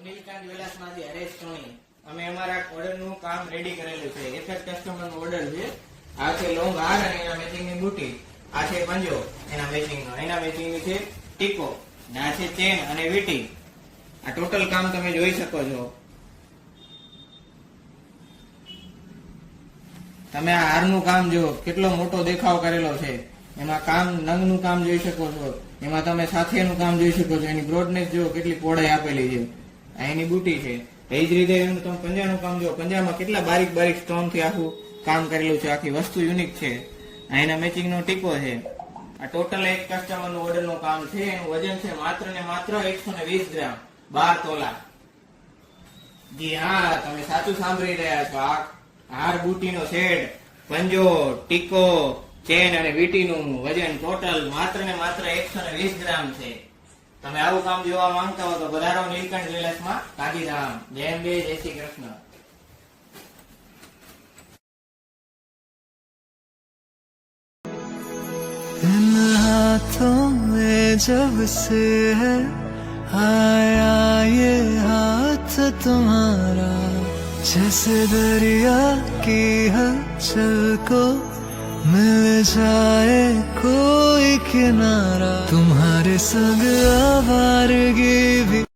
નીલકંઠ વિલાસમાંથી હરેશ સોની. અમે અમારા ઓર્ડરનું કામ રેડી કરેલું છે. એક જ કસ્ટમરનો ઓર્ડર છે. આ છે લોંગ હાર અને એના મેચિંગની બુટી. આ છે પંજો એના મેચિંગનો. એના મેચિંગની છે ટીકો. આ છે ચેન અને વીટી. આ ટોટલ કામ તમે જોઈ શકો છો. તમે આ હારનું કામ જુઓ, કેટલો મોટો દેખાવ કરેલો છે. એમાં કામ નંગનું કામ જોઈ શકો છો. એમાં તમે સાથેનું કામ જોઈ શકો છો. એની બ્રોડનેસ જુઓ, કેટલી પહોળાઈ આપેલી છે. આ એની બુટી છે. એ જ રીતે એનું તમે પંજાનું કામ જુઓ. પંજામાં કેટલા બારીક બારીક સ્ટોન થી આખું કામ કરેલું છે. આખી વસ્તુ યુનિક છે. આ એના મેચિંગ નો ટીકો છે. આ ટોટલ એક કસ્ટમર નું ઓર્ડર નું કામ છે. એનું વજન છે માત્ર ને માત્ર 120 ગ્રામ, 12 તોલા. જી હા, તમે સાચું સાંભળી રહ્યા છો. આ હાર બુટી નો સેટ, પંજો, ટીકો, ચેન અને વીટી નું વજન ટોટલ માત્ર ને માત્ર 120 ગ્રામ છે. તમે આવું કામ જોવા માંગતા હો તો પધારો નીલકંઠ જ્વેલર્સમાં, ગાંધીધામ. જય અંબે, જય શ્રી કૃષ્ણ. इन हाथों में जब से है आया ये हाथ तुम्हारा, जैसे दरिया की हलचल को मिल जाए कोई किनारा, तुम्हारे संग आवारगी भी